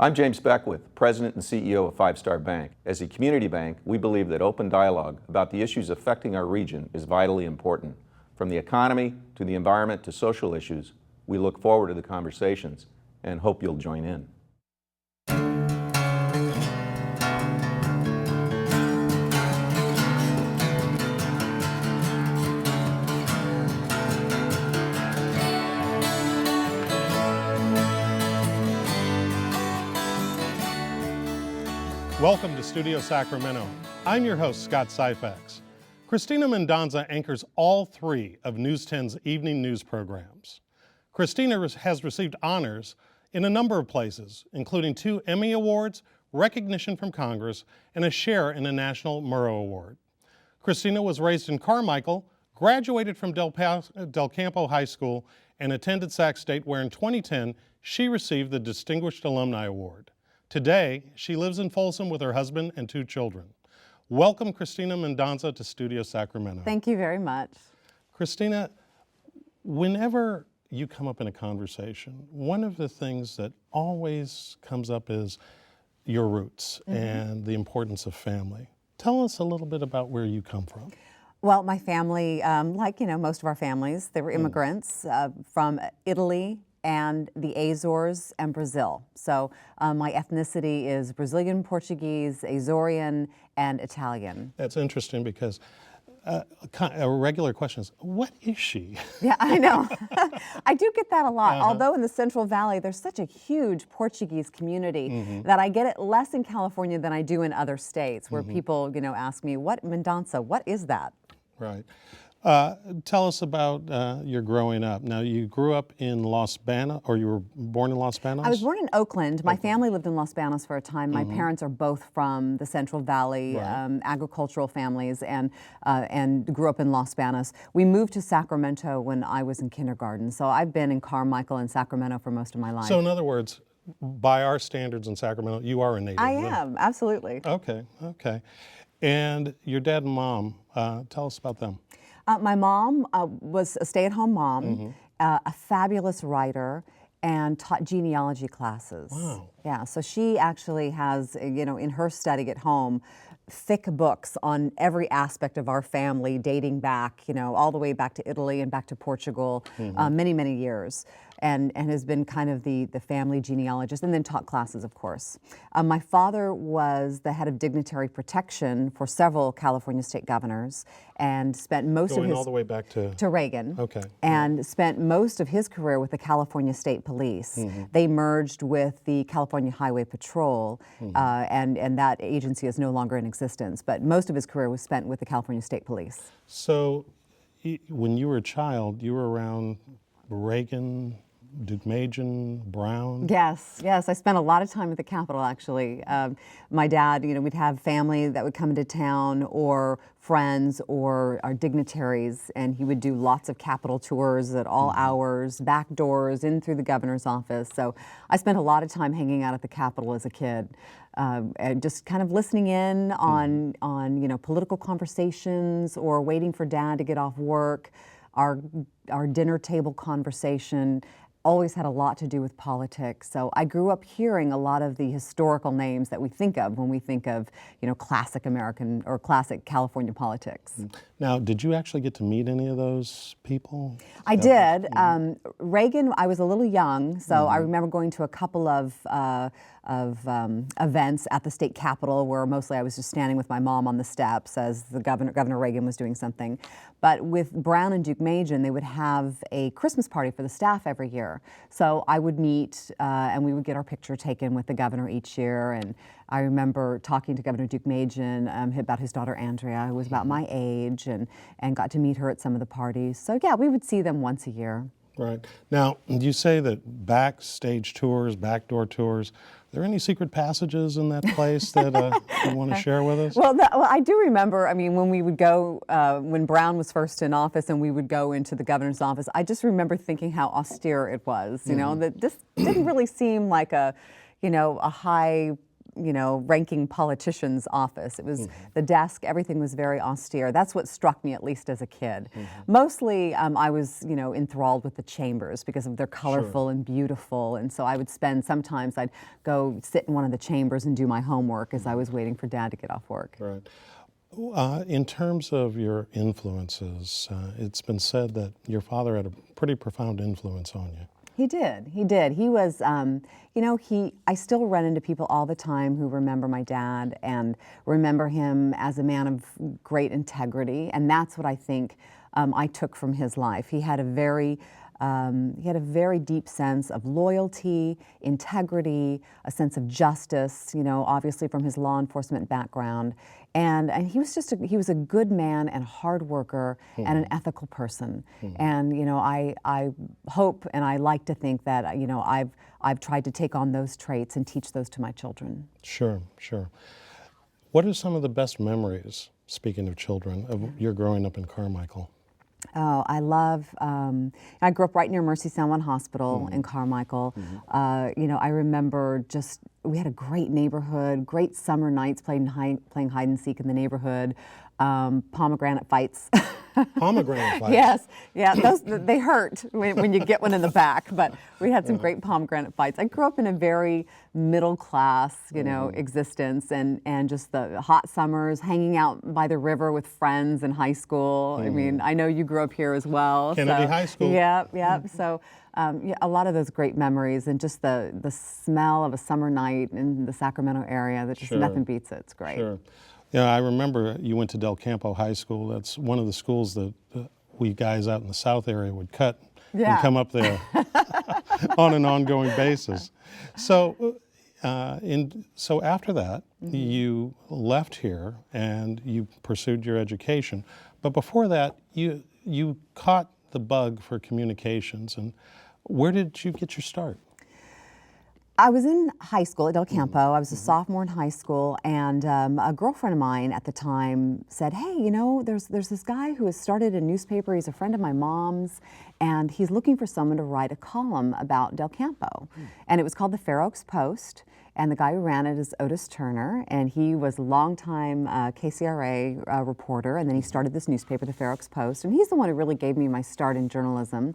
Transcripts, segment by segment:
I'm James Beckwith, President and CEO of Five Star Bank. As a community bank, we believe that open dialogue about the issues affecting our region is vitally important. From the economy to the environment to social issues, we look forward to the conversations and hope you'll join in. Welcome to Studio Sacramento. I'm your host, Scott Syfax. Cristina Mendonsa anchors all three of News10's evening news programs. Cristina has received honors in a number of places, including 2 Emmy Awards, recognition from Congress, and a share in a National Murrow Award. Cristina was raised in Carmichael, graduated from Del Campo High School, and attended Sac State, where in 2010 she received the Distinguished Alumni Award. Today, she lives in Folsom with her husband and 2 children. Welcome, Cristina Mendonsa, to Studio Sacramento. Thank you very much. Cristina, whenever you come up in a conversation, one of the things that always comes up is your roots and the importance of family. Tell us a little bit about where you come from. Well, my family, like most of our families, they were immigrants from Italy and the Azores and Brazil. So my ethnicity is Brazilian, Portuguese, Azorean, and Italian. That's interesting because a regular question is, what is she? Yeah, I know. I do get that a lot. Although in the Central Valley, there's such a huge Portuguese community that I get it less in California than I do in other states where people, ask me, what Mendonsa, what is that? Right. Tell us about your growing up. Now, you grew up in Los Banos, or you were born in Los Banos? I was born in Oakland. My family lived in Los Banos for a time. My parents are both from the Central Valley, agricultural families, and grew up in Los Banos. We moved to Sacramento when I was in kindergarten, so I've been in Carmichael and Sacramento for most of my life. So in other words, by our standards in Sacramento, you are a native. I am, absolutely. Okay, okay. And your dad and mom, tell us about them. My mom was a stay-at-home mom, a fabulous writer, and taught genealogy classes. Wow. Yeah, so she actually has, in her study at home, thick books on every aspect of our family dating back, all the way back to Italy and back to Portugal, many, many years. And has been kind of the family genealogist, and then taught classes, of course. My father was the head of dignitary protection for several California state governors, and spent most of his... all the way back to Reagan. Okay. And spent most of his career with the California State Police. They merged with the California Highway Patrol, and that agency is no longer in existence, but most of his career was spent with the California State Police. So, when you were a child, you were around Reagan, Deukmejian, Brown? Yes, I spent a lot of time at the Capitol, actually. My dad, we'd have family that would come into town, or friends, or our dignitaries, and he would do lots of Capitol tours at all hours, back doors, in through the governor's office. So I spent a lot of time hanging out at the Capitol as a kid, and just kind of listening in on political conversations, or waiting for Dad to get off work. Our dinner table conversation always had a lot to do with politics. So I grew up hearing a lot of the historical names that we think of when we think of, classic American or classic California politics. Now, did you actually get to meet any of those people? I did. Reagan, I was a little young, so I remember going to a couple of events at the state capitol, where mostly I was just standing with my mom on the steps as the Governor Reagan was doing something. But with Brown and Deukmejian, they would have a Christmas party for the staff every year. So I would meet, and we would get our picture taken with the governor each year. And I remember talking to Governor Deukmejian about his daughter Andrea, who was about my age, and got to meet her at some of the parties. So yeah, we would see them once a year. Right. Now, you say that backstage tours, backdoor tours, are there any secret passages in that place that you want to share with us? Well, I do remember, when we would go, when Brown was first in office and we would go into the governor's office, I just remember thinking how austere it was, that this didn't really seem like a high ranking politician's office. It was the desk, everything was very austere. That's what struck me, at least as a kid. Mostly I was, enthralled with the chambers because of they're colorful and beautiful. And so I would sometimes I'd go sit in one of the chambers and do my homework as I was waiting for Dad to get off work. Right. In terms of your influences, it's been said that your father had a pretty profound influence on you. He did. He did. He was, I still run into people all the time who remember my dad and remember him as a man of great integrity. And that's what I think I took from his life. He had a very deep sense of loyalty, integrity, a sense of justice, obviously from his law enforcement background. And he was a good man and a hard worker and an ethical person. And, I hope and I like to think that, I've tried to take on those traits and teach those to my children. Sure, sure. What are some of the best memories, speaking of children, of your growing up in Carmichael? Oh, I grew up right near Mercy Sound Hospital in Carmichael. I remember we had a great neighborhood, great summer nights playing hide and seek in the neighborhood, pomegranate fights. Pomegranate fights? Yes, yeah, they hurt when you get one in the back, but we had some great pomegranate fights. I grew up in a very middle class, existence, and just the hot summers, hanging out by the river with friends in high school. I mean, I know you grew up here as well. Kennedy High School. Yeah. So a lot of those great memories, and just the smell of a summer night in the Sacramento area, that just nothing beats it. It's great. Sure. Yeah, I remember you went to Del Campo High School. That's one of the schools that we guys out in the South area would cut and come up there on an ongoing basis. So, so after that, you left here and you pursued your education. But before that, you caught the bug for communications. And where did you get your start? I was in high school at Del Campo. I was a sophomore in high school, and a girlfriend of mine at the time said, "Hey, there's this guy who has started a newspaper. He's a friend of my mom's, and he's looking for someone to write a column about Del Campo." And it was called the Fair Oaks Post, and the guy who ran it is Otis Turner, and he was a longtime KCRA reporter, and then he started this newspaper, the Fair Oaks Post, and he's the one who really gave me my start in journalism.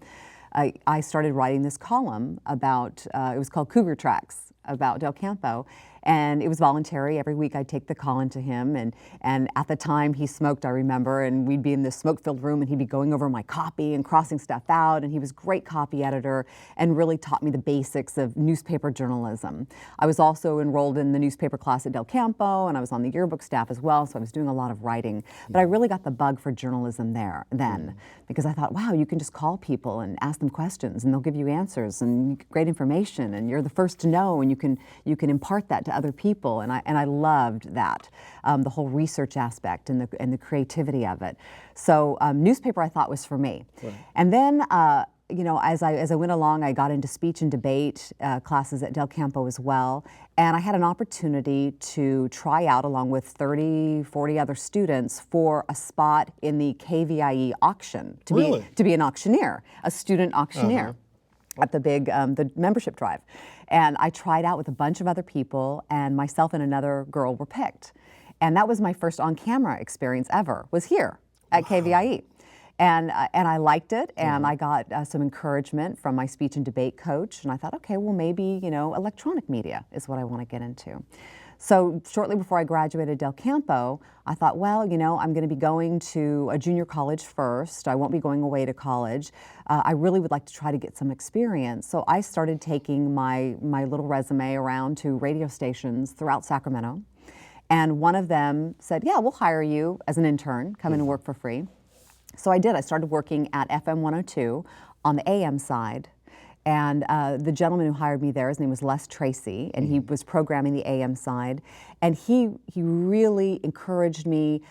I started writing this column about, it was called Cougar Tracks, about Del Campo. And it was voluntary. Every week I'd take the call into him. And at the time he smoked, I remember, and we'd be in this smoke-filled room and he'd be going over my copy and crossing stuff out. And he was a great copy editor and really taught me the basics of newspaper journalism. I was also enrolled in the newspaper class at Del Campo, and I was on the yearbook staff as well, so I was doing a lot of writing. But I really got the bug for journalism then, because I thought, wow, you can just call people and ask them questions and they'll give you answers and great information, and you're the first to know, and you can impart that to other people, and I loved that, the whole research aspect and the creativity of it. So newspaper I thought was for me. Right. And then as I went along, I got into speech and debate classes at Del Campo as well, and I had an opportunity to try out along with 30, 40 other students for a spot in the KVIE auction, to be an auctioneer, a student auctioneer. At the big the membership drive. And I tried out with a bunch of other people, and myself and another girl were picked. And that was my first on-camera experience ever, was here at KVIE. And I liked it, and I got some encouragement from my speech and debate coach, and I thought, okay, well maybe, electronic media is what I want to get into. So shortly before I graduated Del Campo, I thought, well, I'm going to be going to a junior college first. I won't be going away to college. I really would like to try to get some experience. So I started taking my little resume around to radio stations throughout Sacramento. And one of them said, yeah, we'll hire you as an intern, come in and work for free. So I did. I started working at FM 102 on the AM side. And the gentleman who hired me there, his name was Les Tracy, and he was programming the AM side. And he really encouraged me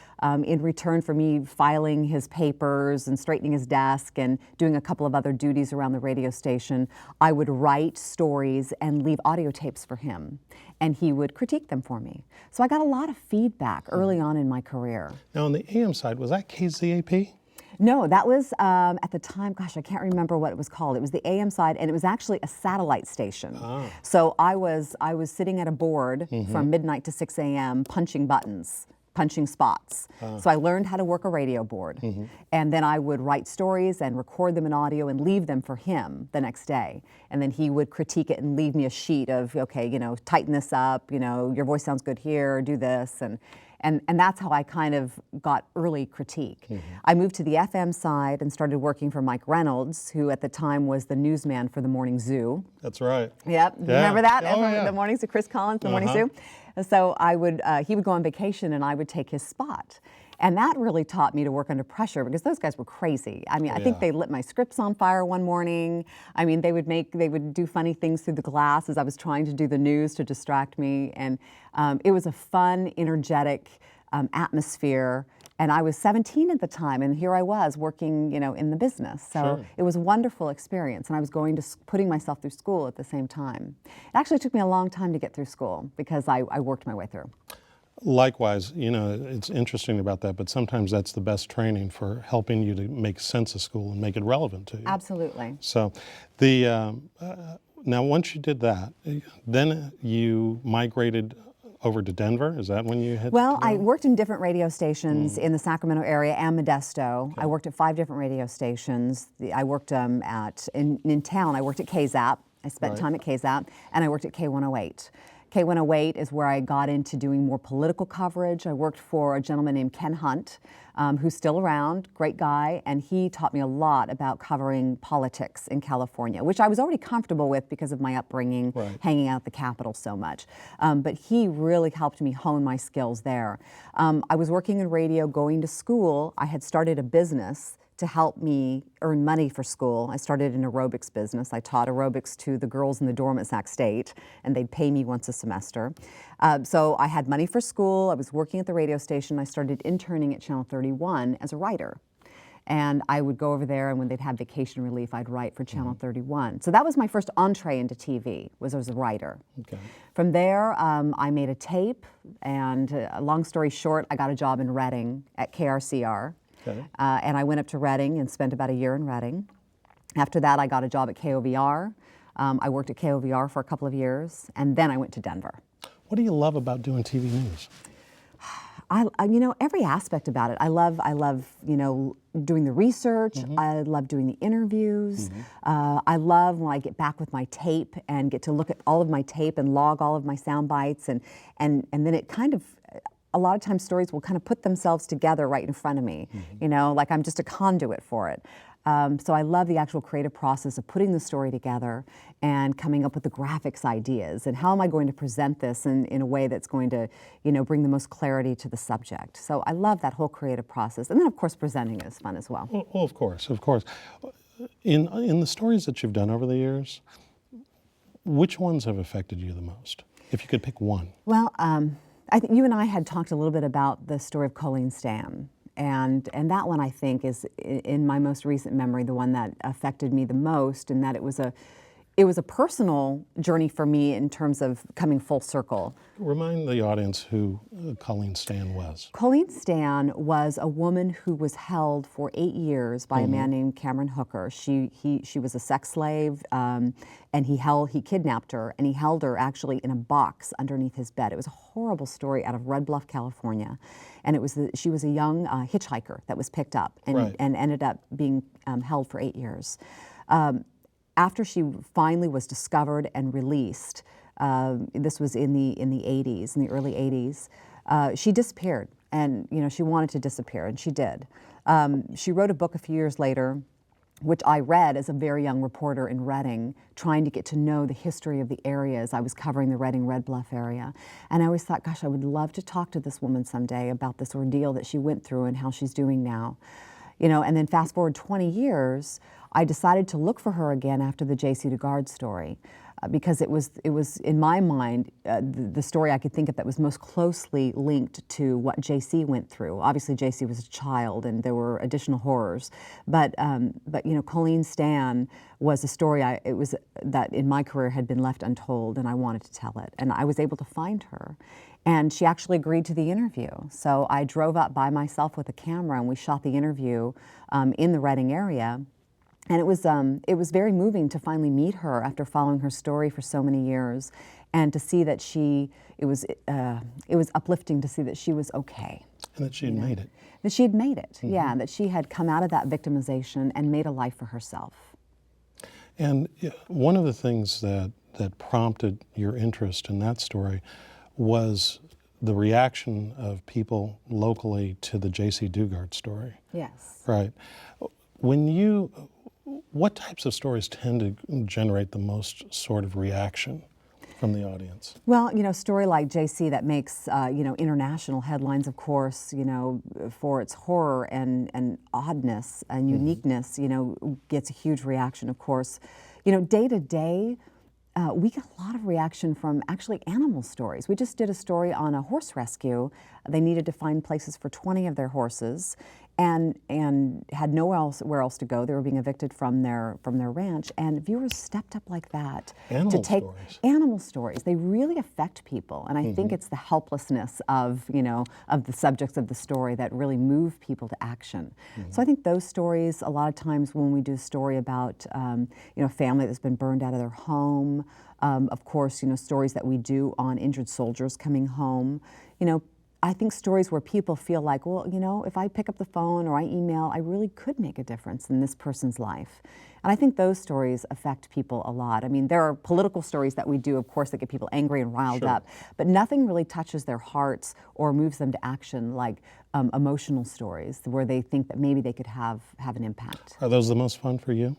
in return for me filing his papers and straightening his desk and doing a couple of other duties around the radio station. I would write stories and leave audio tapes for him, and he would critique them for me. So I got a lot of feedback early on in my career. Now on the AM side, was that KZAP? No, that was at the time, gosh, I can't remember what it was called. It was the AM side, and it was actually a satellite station. So I was sitting at a board from midnight to 6 a.m. punching buttons, punching spots. So I learned how to work a radio board. And then I would write stories and record them in audio and leave them for him the next day. And then he would critique it and leave me a sheet of, okay, you know, tighten this up, you know, your voice sounds good here, do this. And that's how I kind of got early critique. I moved to the FM side and started working for Mike Reynolds, who at the time was the newsman for the Morning Zoo. That's right. Yep, Yeah. remember that? Oh, yeah. The Morning Zoo, Chris Collins, the Morning Zoo. So he would go on vacation and I would take his spot. And that really taught me to work under pressure because those guys were crazy. I mean, I think they lit my scripts on fire one morning. I mean, they would do funny things through the glass as I was trying to do the news to distract me. And it was a fun, energetic atmosphere. And I was 17 at the time, and here I was working, you know, in the business. So it was a wonderful experience, and I was putting myself through school at the same time. It actually took me a long time to get through school because I worked my way through. Likewise, you know, it's interesting about that, but sometimes that's the best training for helping you to make sense of school and make it relevant to you. Absolutely. So now once you did that, then you migrated over to Denver? Is that when you had? Well, I worked in different radio stations in the Sacramento area and Modesto. I worked at 5 different radio stations. I worked in town. I worked at KZAP. I spent time at KZAP, and I worked at K108. K108 is where I got into doing more political coverage. I worked for a gentleman named Ken Hunt, who's still around, great guy, and he taught me a lot about covering politics in California, which I was already comfortable with because of my upbringing, hanging out at the Capitol so much. But he really helped me hone my skills there. I was working in radio, going to school. I had started a business to help me earn money for school. I started an aerobics business. I taught aerobics to the girls in the dorm at Sac State, and they'd pay me once a semester. So I had money for school. I was working at the radio station. I started interning at Channel 31 as a writer. And I would go over there, and when they'd have vacation relief, I'd write for Channel 31. So that was my first entree into TV, was as a writer. Okay. From there, I made a tape, and long story short, I got a job in Reading at KRCR. Okay. And I went up to Reading and spent about a year in Reading. After that, I got a job at KVIE. I worked at KVIE for a couple of years, and then I went to Denver. What do you love about doing TV news? You know, every aspect about it. I love, you know, doing the research. I love doing the interviews. I love when I get back with my tape and get to look at all of my tape and log all of my sound bites, and then it kind of, a lot of times stories will kind of put themselves together right in front of me, you know, like I'm just a conduit for it. So I love the actual creative process of putting the story together and coming up with the graphics ideas and how am I going to present this in a way that's going to, you know, bring the most clarity to the subject. So I love that whole creative process. And then of course presenting is fun as well. Well, of course, of course. In the stories that you've done over the years, which ones have affected you the most? If you could pick one. Well, I think you and I had talked a little bit about the story of Colleen Stan, and that one I think is, in my most recent memory, the one that affected me the most, in that it was a personal journey for me in terms of coming full circle. Remind the audience who Colleen Stan was. Colleen Stan was a woman who was held for 8 years by a man named Cameron Hooker. She was a sex slave, and he kidnapped her, and he held her actually in a box underneath his bed. It was a horrible story out of Red Bluff, California, and she was a young hitchhiker that was picked up and ended up being held for 8 years. After she finally was discovered and released, this was in the 80s, in the early 80s, she disappeared, and you know she wanted to disappear, and she did. She wrote a book a few years later, which I read as a very young reporter in Reading, trying to get to know the history of the areas. I was covering the Reading Red Bluff area, and I always thought, gosh, I would love to talk to this woman someday about this ordeal that she went through and how she's doing now. You know, and then fast forward 20 years, I decided to look for her again after the J.C. Dugard story. because it was in my mind the story I could think of that was most closely linked to what JC went through. Obviously, JC was a child, and there were additional horrors, but Colleen Stan was a story that in my career had been left untold, and I wanted to tell it, and I was able to find her. And she actually agreed to the interview. So I drove up by myself with a camera, and we shot the interview in the Reading area. And it was very moving to finally meet her after following her story for so many years, and to see that it was uplifting to see that she was okay. And that she had made it. That she had made it, yeah, that she had come out of that victimization and made a life for herself. And one of the things that prompted your interest in that story was the reaction of people locally to the J.C. Dugard story. Yes. Right. What types of stories tend to generate the most sort of reaction from the audience? Well, a story like JC that makes, international headlines, of course, for its horror and oddness and uniqueness, gets a huge reaction, of course. Day to day, we get a lot of reaction from actually animal stories. We just did a story on a horse rescue. They needed to find places for 20 of their horses, and had nowhere else to go. They were being evicted from their ranch, and viewers stepped up like that to take animal stories. They really affect people, and I think it's the helplessness of the subjects of the story that really move people to action. So I think those stories, a lot of times when we do a story about a family that's been burned out of their home, of course, stories that we do on injured soldiers coming home, I think stories where people feel like, well, if I pick up the phone or I email, I really could make a difference in this person's life. And I think those stories affect people a lot. I mean, there are political stories that we do, of course, that get people angry and riled up, but nothing really touches their hearts or moves them to action like emotional stories where they think that maybe they could have an impact. Are those the most fun for you?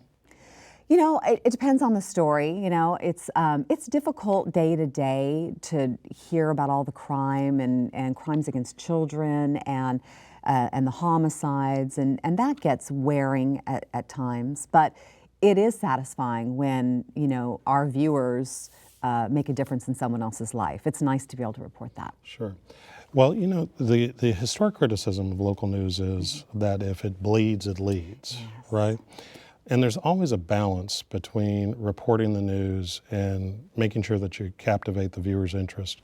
It depends on the story. It's difficult day to day to hear about all the crime and crimes against children and the homicides, and that gets wearing at times. But it is satisfying when our viewers make a difference in someone else's life. It's nice to be able to report that. Sure. Well, the historic criticism of local news is that if it bleeds, it leads, right? And there's always a balance between reporting the news and making sure that you captivate the viewer's interest,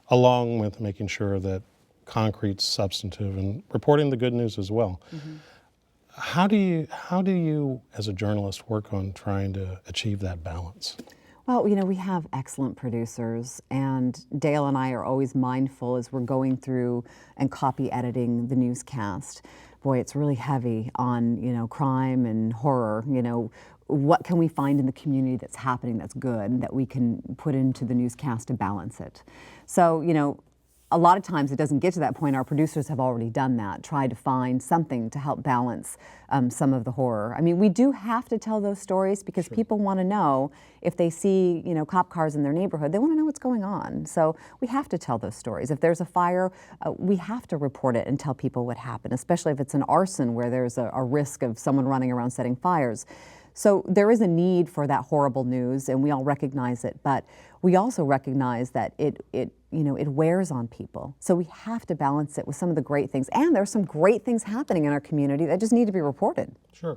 along with making sure that concrete's substantive and reporting the good news as well. How do you, as a journalist, work on trying to achieve that balance? Well, we have excellent producers, and Dale and I are always mindful as we're going through and copy editing the newscast. Boy, it's really heavy on, crime and horror. What can we find in the community that's happening that's good that we can put into the newscast to balance it? So, a lot of times it doesn't get to that point. Our producers have already done that, tried to find something to help balance some of the horror. I mean, we do have to tell those stories because people want to know if they see, cop cars in their neighborhood, they want to know what's going on. So we have to tell those stories. If there's a fire, we have to report it and tell people what happened, especially if it's an arson where there's a risk of someone running around setting fires. So there is a need for that horrible news, and we all recognize it, but we also recognize that it wears on people. So we have to balance it with some of the great things. And there are some great things happening in our community that just need to be reported. Sure.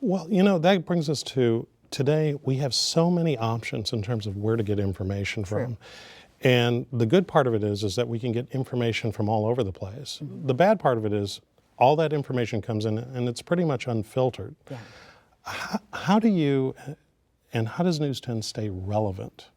Well, that brings us to today. We have so many options in terms of where to get information from. And the good part of it is that we can get information from all over the place. The bad part of it is all that information comes in and it's pretty much unfiltered. Yeah. How do you and how does News 10 stay relevant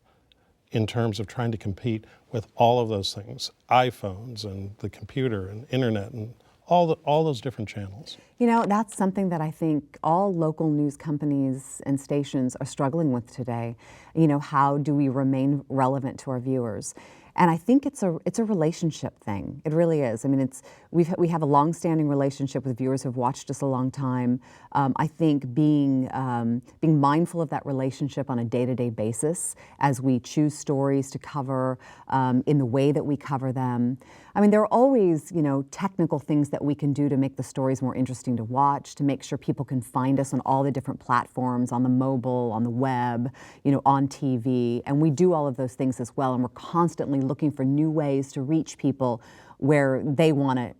in terms of trying to compete with all of those things, iPhones and the computer and internet and all those different channels? That's something that I think all local news companies and stations are struggling with today. How do we remain relevant to our viewers? And I think it's a relationship thing. It really is. I mean, we have a long-standing relationship with viewers who've watched us a long time. I think being mindful of that relationship on a day-to-day basis as we choose stories to cover in the way that we cover them. I mean, there are always, technical things that we can do to make the stories more interesting to watch, to make sure people can find us on all the different platforms, on the mobile, on the web, on TV. And we do all of those things as well. And we're constantly looking for new ways to reach people where they want to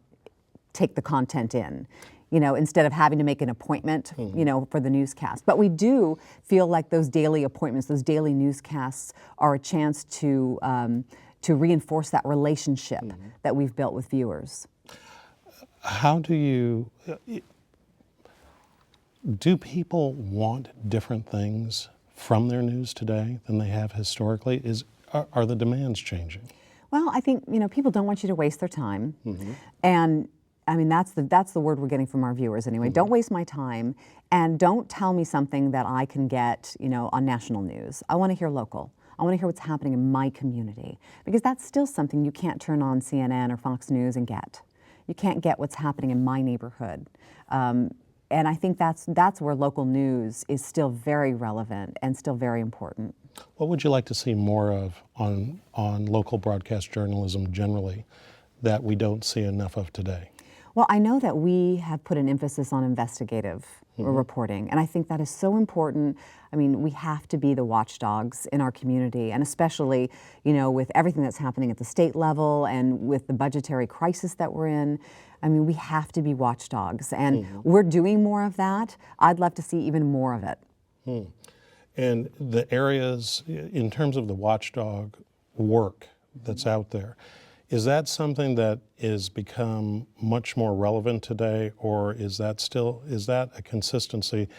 take the content in. Instead of having to make an appointment, for the newscast. But we do feel like those daily appointments, those daily newscasts are a chance to reinforce that relationship that we've built with viewers. How do people want different things from their news today than they have historically? Are the demands changing? Well, I think, people don't want you to waste their time. And I mean, that's the word we're getting from our viewers anyway. Don't waste my time, and don't tell me something that I can get, on national news. I want to hear local. I want to hear what's happening in my community, because that's still something you can't turn on CNN or Fox News and get. You can't get what's happening in my neighborhood. And I think that's where local news is still very relevant and still very important. What would you like to see more of on local broadcast journalism generally that we don't see enough of today? Well, I know that we have put an emphasis on investigative reporting, and I think that is so important. I mean, we have to be the watchdogs in our community, and especially, with everything that's happening at the state level and with the budgetary crisis that we're in. I mean, we have to be watchdogs, and we're doing more of that. I'd love to see even more of it. And the areas, in terms of the watchdog work that's out there, is that something that is become much more relevant today, or is that a consistency,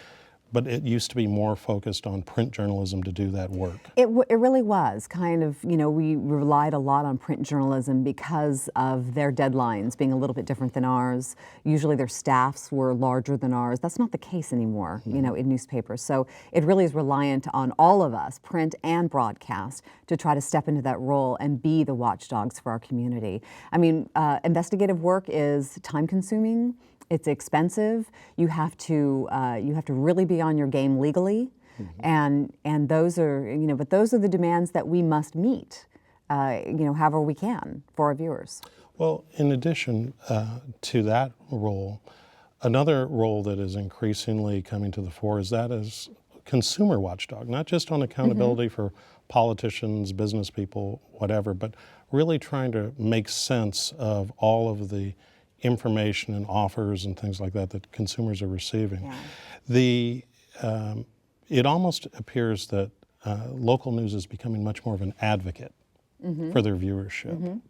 but it used to be more focused on print journalism to do that work? It really was kind of, we relied a lot on print journalism because of their deadlines being a little bit different than ours. Usually their staffs were larger than ours. That's not the case anymore, in newspapers. So it really is reliant on all of us, print and broadcast, to try to step into that role and be the watchdogs for our community. I mean, investigative work is time-consuming. It's expensive. You have to really be on your game legally, and those are but those are the demands that we must meet, however we can for our viewers. Well, in addition to that role, another role that is increasingly coming to the fore is that as consumer watchdog, not just on accountability for politicians, business people, whatever, but really trying to make sense of all of the information and offers and things like that consumers are receiving. Yeah. It almost appears that local news is becoming much more of an advocate for their viewership.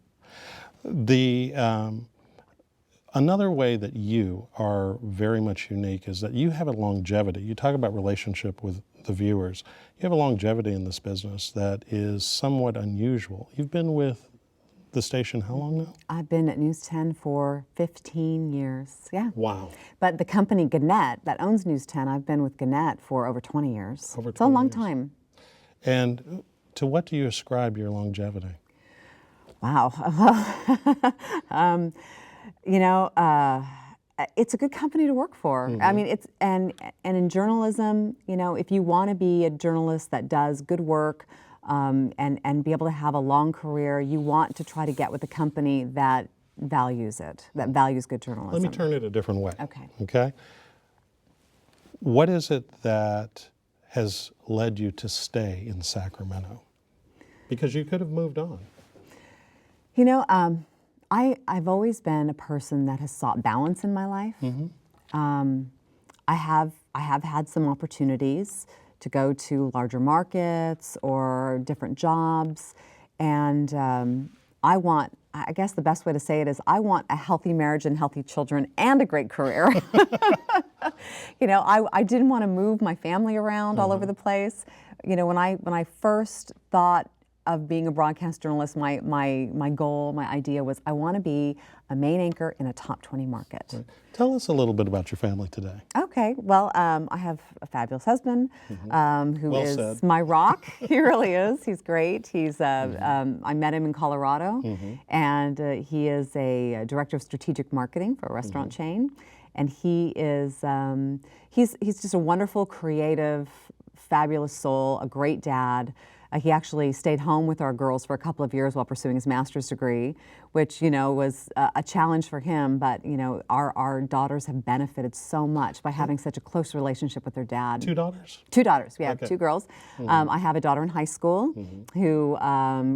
Another way that you are very much unique is that you have a longevity. You talk about relationship with the viewers. You have a longevity in this business that is somewhat unusual. You've been with the station how long now? I've been at News 10 for 15 years, yeah. Wow. But the company Gannett that owns News 10, I've been with Gannett for over 20 years. It's a long time. And to what do you ascribe your longevity? Wow. It's a good company to work for. I mean, it's and in journalism, if you want to be a journalist that does good work, and be able to have a long career, you want to try to get with a company that values it, that values good journalism. Let me turn it a different way. Okay. Okay? What is it that has led you to stay in Sacramento? Because you could have moved on. I've always been a person that has sought balance in my life. I have had some opportunities to go to larger markets or different jobs, and I guess the best way to say it is I want a healthy marriage and healthy children and a great career. I didn't want to move my family around all over the place. When I first thought of being a broadcast journalist, my goal, my idea was I want to be a main anchor in a top 20 market. Right. Tell us a little bit about your family today. Okay, well, I have a fabulous husband who Well is said. my rock. He really is. He's great. He's I met him in Colorado, and he is a director of strategic marketing for a restaurant chain, and he is he's just a wonderful, creative, fabulous soul, a great dad. He actually stayed home with our girls for a couple of years while pursuing his master's degree, which, was a challenge for him, but, our daughters have benefited so much by having such a close relationship with their dad. Two daughters? Two daughters. We have Okay. two girls. I have a daughter in high school who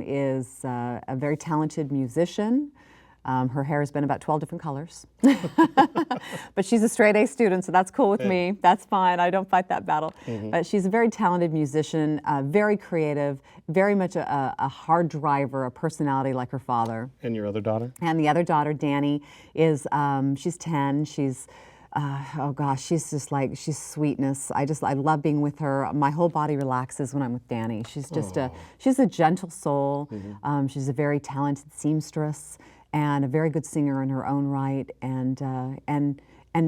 is a very talented musician. Her hair has been about 12 different colors. But she's a straight A student, so that's cool with me. That's fine. I don't fight that battle. But she's a very talented musician, very creative, very much a hard driver, a personality like her father. And your other daughter? And the other daughter, Danny, is she's 10. She's oh gosh, she's just like, she's sweetness. I love being with her. My whole body relaxes when I'm with Danny. She's just she's a gentle soul. She's a very talented seamstress and a very good singer in her own right, and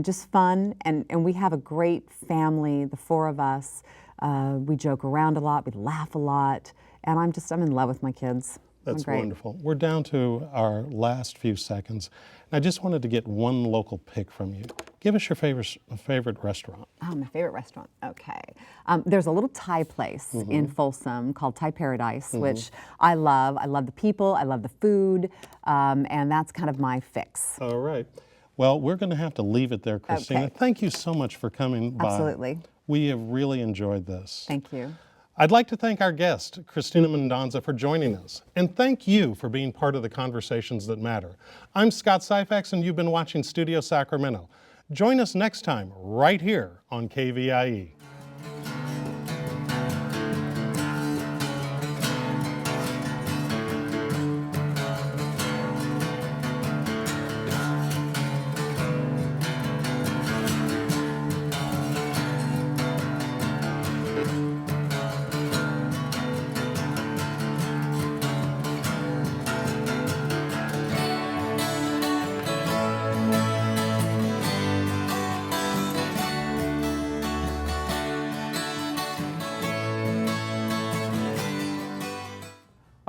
just fun. And we have a great family, the four of us. We joke around a lot, we laugh a lot, and I'm in love with my kids. That's Great. wonderful. We're down to our last few seconds. I just wanted to get one local pick from you. Give us your favorite restaurant. Oh, my favorite restaurant. Okay. There's a little Thai place in Folsom called Thai Paradise, which I love. I love the people, I love the food, and that's kind of my fix. All right. Well, we're going to have to leave it there, Christina. Okay. Thank you so much for coming by. Absolutely. We have really enjoyed this. Thank you. I'd like to thank our guest, Cristina Mendonsa, for joining us. And thank you for being part of the conversations that matter. I'm Scott Syfax, and you've been watching Studio Sacramento. Join us next time, right here on KVIE.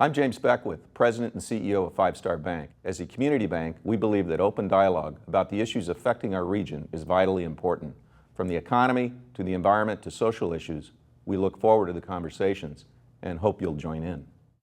I'm James Beckwith, President and CEO of Five Star Bank. As a community bank, we believe that open dialogue about the issues affecting our region is vitally important. From the economy to the environment to social issues, we look forward to the conversations and hope you'll join in.